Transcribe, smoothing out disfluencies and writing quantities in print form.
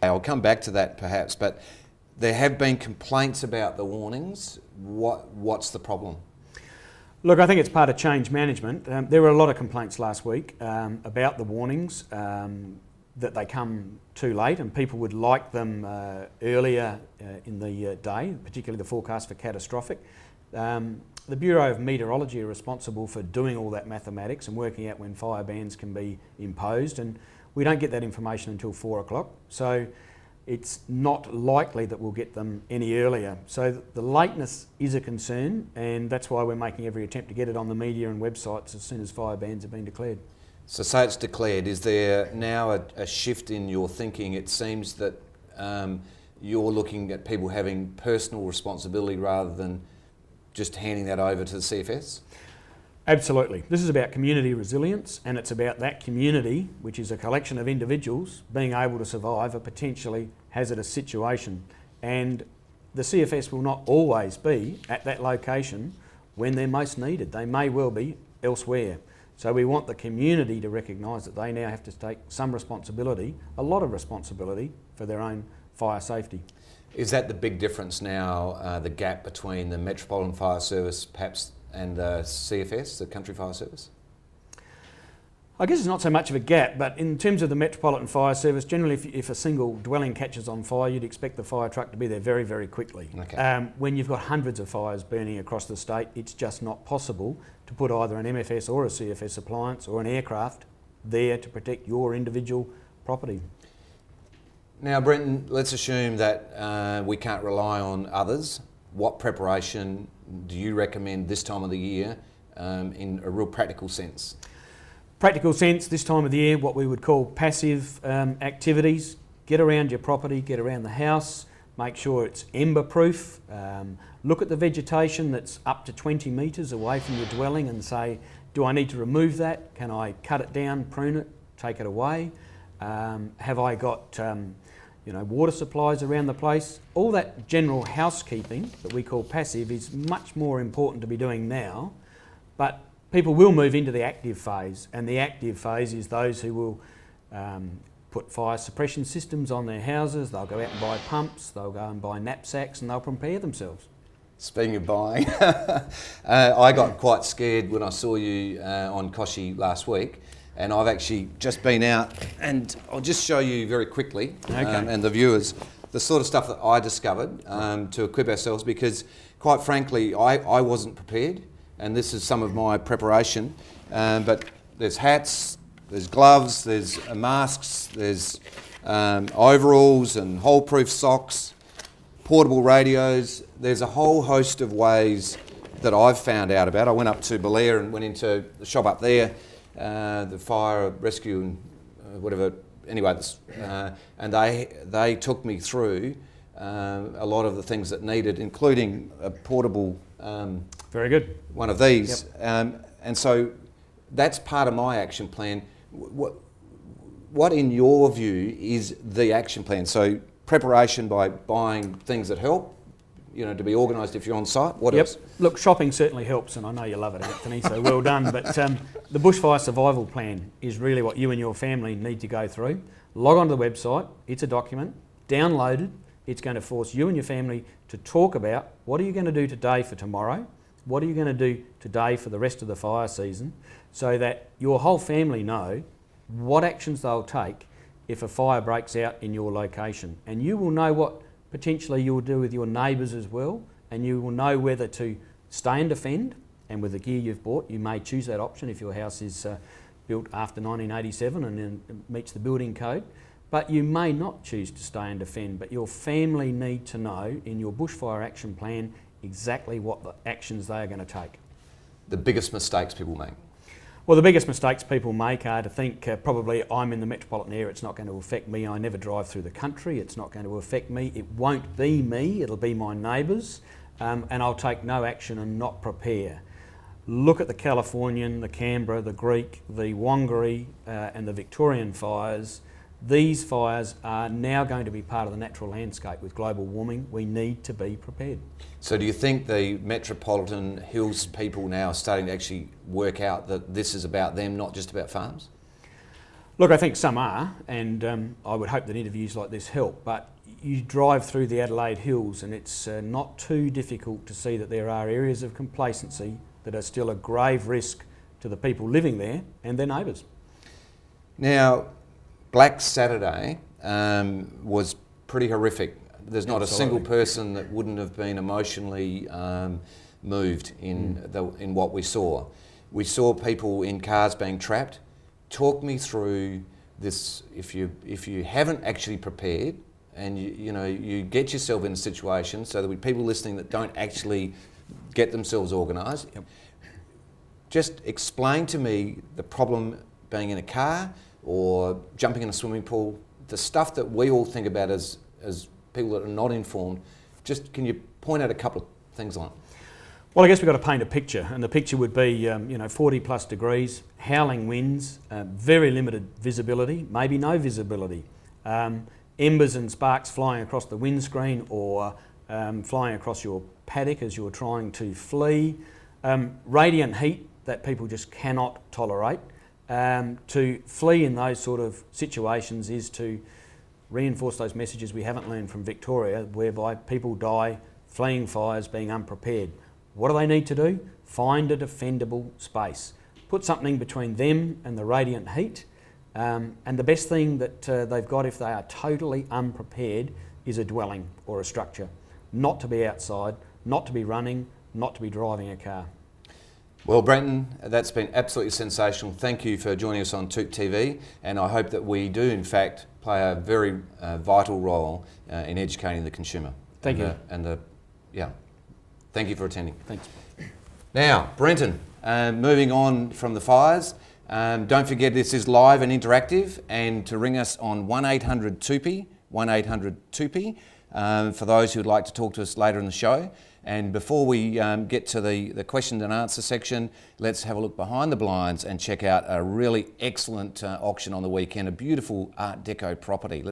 I'll come back to that perhaps, but there have been complaints about the warnings. What's the problem? Look, I think it's part of change management. There were a lot of complaints last week about the warnings, that they come too late, and people would like them earlier in the day, particularly the forecast for catastrophic. The Bureau of Meteorology are responsible for doing all that mathematics and working out when fire bans can be imposed, and we don't get that information until 4 o'clock. So it's not likely that we'll get them any earlier. So the lateness is a concern, and that's why we're making every attempt to get it on the media and websites as soon as fire bans have been declared. So say it's declared, is there now a shift in your thinking? It seems that you're looking at people having personal responsibility rather than just handing that over to the CFS? Absolutely. This is about community resilience, and it's about that community, which is a collection of individuals, being able to survive a potentially hazardous situation. And the CFS will not always be at that location when they're most needed. They may well be elsewhere. So we want the community to recognise that they now have to take some responsibility, a lot of responsibility, for their own fire safety. Is that the big difference now, the gap between the Metropolitan Fire Service perhaps and the CFS, the Country Fire Service? I guess it's not so much of a gap, but in terms of the Metropolitan Fire Service, generally if a single dwelling catches on fire, you'd expect the fire truck to be there very, very quickly. Okay. When you've got hundreds of fires burning across the state, it's just not possible to put either an MFS or a CFS appliance or an aircraft there to protect your individual property. Now, Brenton, let's assume that we can't rely on others. What preparation do you recommend this time of the year in a real practical sense? Practical sense, this time of the year, what we would call passive activities. Get around your property, get around the house, make sure it's ember proof. Look at the vegetation that's up to 20 metres away from your dwelling and say, do I need to remove that? Can I cut it down, prune it, take it away? Have I got water supplies around the place? All that general housekeeping that we call passive is much more important to be doing now, but people will move into the active phase, and the active phase is those who will put fire suppression systems on their houses. They'll go out and buy pumps, they'll go and buy knapsacks, and they'll prepare themselves. Speaking of buying, I got quite scared when I saw you on Koshi last week, and I've actually just been out, and I'll just show you very quickly, and the viewers, the sort of stuff that I discovered to equip ourselves, because quite frankly, I wasn't prepared, and this is some of my preparation, but there's hats, there's gloves, there's masks, there's overalls and hole-proof socks, portable radios. There's a whole host of ways that I've found out about. I went up to Belair and went into the shop up there, the fire rescue and whatever. Anyway, and they took me through a lot of the things that needed, including a portable. Very good. One of these, yep. And so that's part of my action plan. What in your view is the action plan? So preparation by buying things that help, to be organised if you're on site. What else? Look, shopping certainly helps, and I know you love it, Anthony, so well done. But the bushfire survival plan is really what you and your family need to go through. Log onto the website, it's a document, download it. It's going to force you and your family to talk about what are you going to do today for tomorrow, what are you going to do today for the rest of the fire season, so that your whole family know what actions they'll take if a fire breaks out in your location. And you will know what potentially you'll do with your neighbours as well, and you will know whether to stay and defend, and with the gear you've bought you may choose that option if your house is built after 1987 and then meets the building code. But you may not choose to stay and defend, but your family need to know in your bushfire action plan exactly what the actions they are going to take. The biggest mistakes people make? Well, the biggest mistakes people make are to think probably I'm in the metropolitan area, it's not going to affect me, I never drive through the country, it's not going to affect me, it won't be me, it'll be my neighbours, and I'll take no action and not prepare. Look at the Californian, the Canberra, the Greek, the Wangari and the Victorian fires. These fires are now going to be part of the natural landscape with global warming. We need to be prepared. So do you think the metropolitan hills people now are starting to actually work out that this is about them, not just about farms? Look, I think some are, and I would hope that interviews like this help, but you drive through the Adelaide Hills and it's not too difficult to see that there are areas of complacency that are still a grave risk to the people living there and their neighbours. Now, Black Saturday was pretty horrific. There's not a single person that wouldn't have been emotionally moved in what we saw. We saw people in cars being trapped. Talk me through this. If you haven't actually prepared, and you get yourself in a situation, so that people listening that don't actually get themselves organised, just explain to me the problem being in a car or jumping in a swimming pool, the stuff that we all think about as people that are not informed. Just can you point out a couple of things on it? Well, I guess we've got to paint a picture, and the picture would be 40 plus degrees, howling winds, very limited visibility, maybe no visibility, embers and sparks flying across the windscreen or flying across your paddock as you're trying to flee, radiant heat that people just cannot tolerate. To flee in those sort of situations is to reinforce those messages we haven't learned from Victoria, whereby people die fleeing fires being unprepared. What do they need to do? Find a defendable space. Put something between them and the radiant heat. And the best thing that they've got if they are totally unprepared is a dwelling or a structure. Not to be outside, not to be running, not to be driving a car. Well, Brenton, that's been absolutely sensational. Thank you for joining us on TOOP TV, and I hope that we do, in fact, play a very vital role in educating the consumer. Thank you. Thank you for attending. Thanks. Now, Brenton, moving on from the fires, don't forget this is live and interactive, and to ring us on 1-800-TOOPY, 1-800-TOOPY, for those who would like to talk to us later in the show. And before we get to the question and answer section, let's have a look behind the blinds and check out a really excellent auction on the weekend, a beautiful Art Deco property.